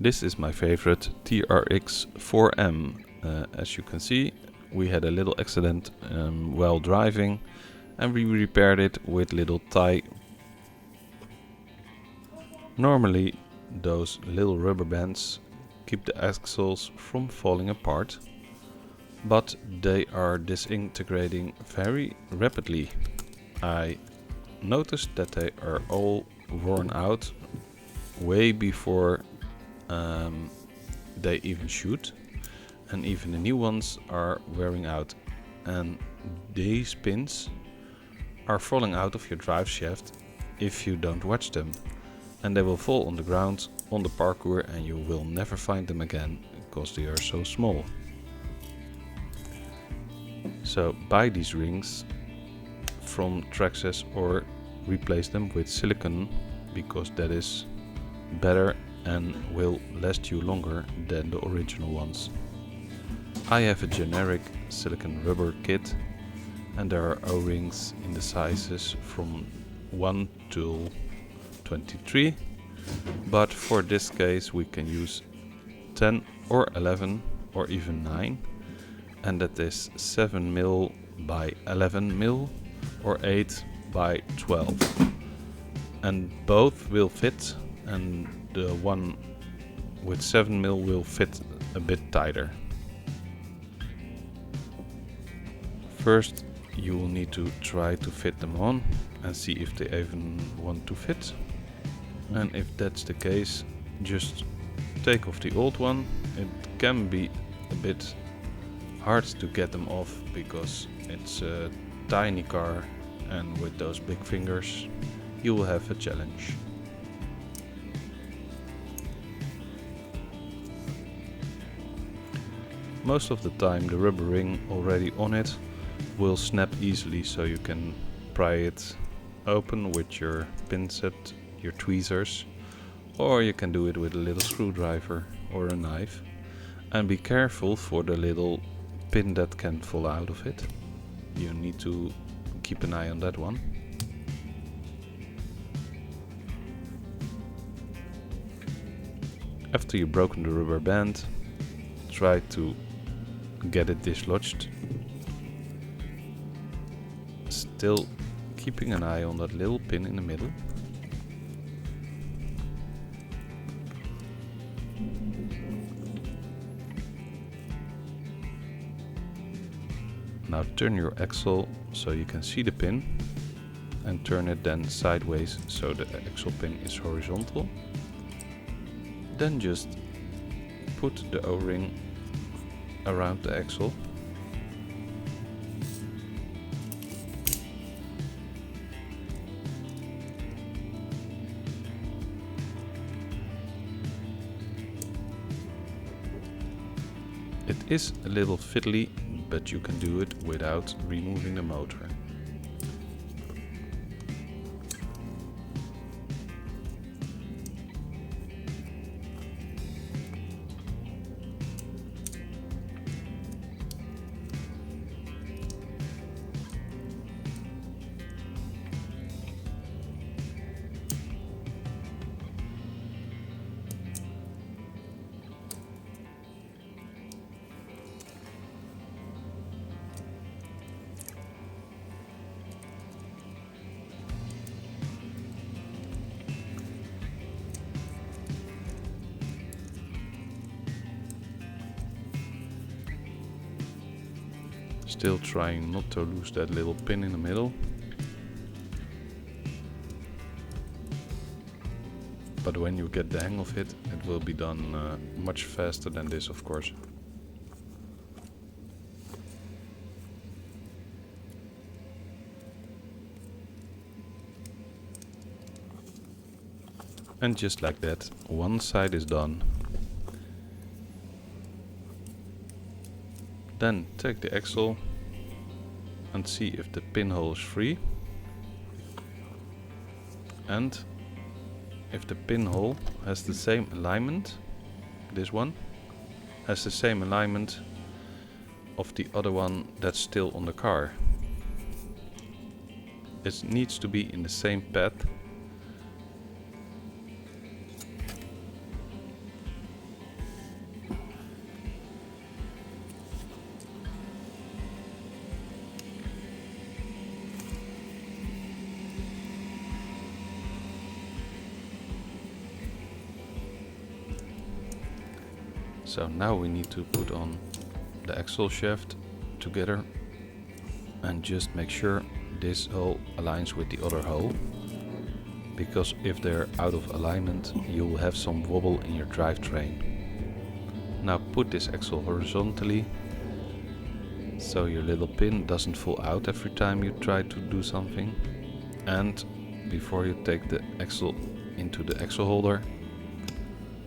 This is my favorite Trx4. As you can see, we had a little accident while driving and we repaired it with little tie. Normally those little rubber bands keep the axles from falling apart, but they are disintegrating very rapidly. I noticed that they are all worn out way before they even shoot, and even the new ones are wearing out, and these pins are falling out of your drive shaft if you don't watch them, and they will fall on the ground on the parkour and you will never find them again because they are so small. So buy these rings from Traxxas or replace them with silicone, because that is better and will last you longer than the original ones. I have a generic silicone rubber kit, and there are O-rings in the sizes from 1 to 23, but for this case we can use 10 or 11 or even 9, and that is 7 mil by 11 mil or 8 by 12, and both will fit, and the one with 7 mil will fit a bit tighter. First you will need to try to fit them on and see if they even want to fit, and if that's the case, just take off the old one. It can be a bit hard to get them off because it's a tiny car, and with those big fingers you will have a challenge. Most of the time the rubber ring already on it will snap easily, so you can pry it open with your pincet, your tweezers, or you can do it with a little screwdriver or a knife. And be careful for the little pin that can fall out of it. You need to keep an eye on that one. After you've broken the rubber band, try to get it dislodged, still keeping an eye on that little pin in the middle. Now turn your axle so you can see the pin, and turn it then sideways so the axle pin is horizontal. Then just put the O-ring around the axle. It is a little fiddly, but you can do it without removing the motor. Still trying not to lose that little pin in the middle. But when you get the hang of it, it will be done much faster than this, of course. And just like that, one side is done. Then take the axle and see if the pinhole is free, and if the pinhole has the same alignment, this one has the same alignment of the other one that's still on the car. It needs to be in the same path. So now we need to put on the axle shaft together and just make sure this hole aligns with the other hole, because if they're out of alignment you will have some wobble in your drivetrain. Now put this axle horizontally so your little pin doesn't fall out every time you try to do something. And before you take the axle into the axle holder,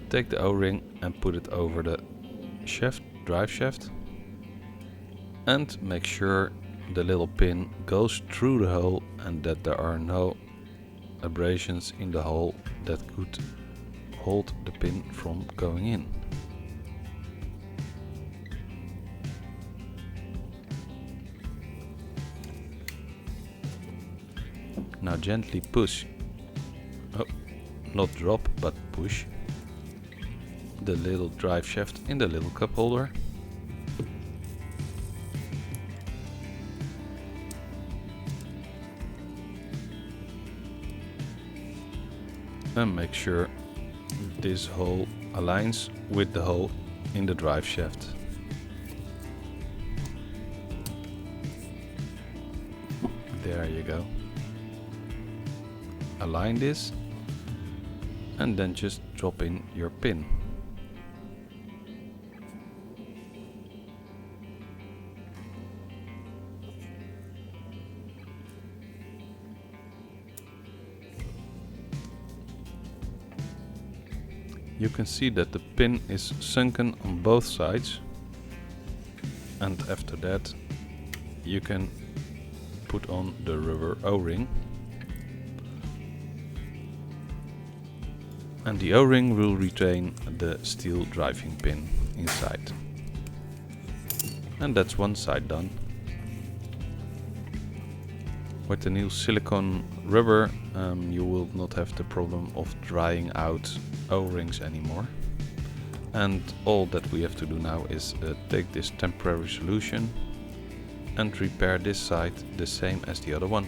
take the O-ring and put it over the shaft, drive shaft, and make sure the little pin goes through the hole and that there are no abrasions in the hole that could hold the pin from going in. Now gently push, not drop but push, the little drive shaft in the little cup holder. And make sure this hole aligns with the hole in the drive shaft. There you go. Align this and then just drop in your pin. You can see that the pin is sunken on both sides, and after that you can put on the rubber O-ring. And the O-ring will retain the steel driving pin inside. And that's one side done. With the new silicone rubber you will not have the problem of drying out O-rings anymore. And all that we have to do now is take this temporary solution and repair this side the same as the other one.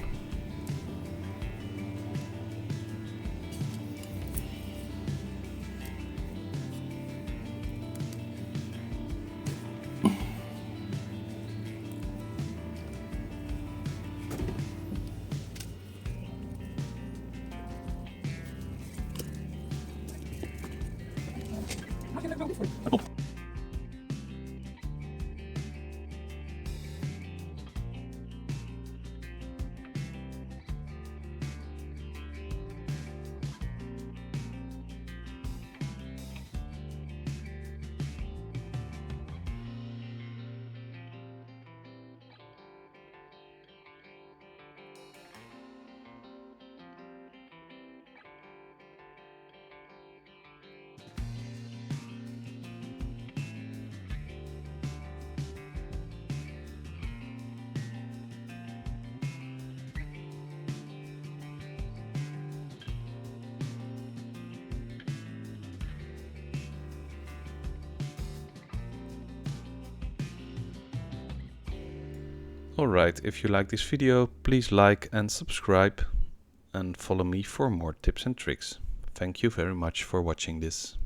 Alright, if you like this video, please like and subscribe and follow me for more tips and tricks. Thank you very much for watching this.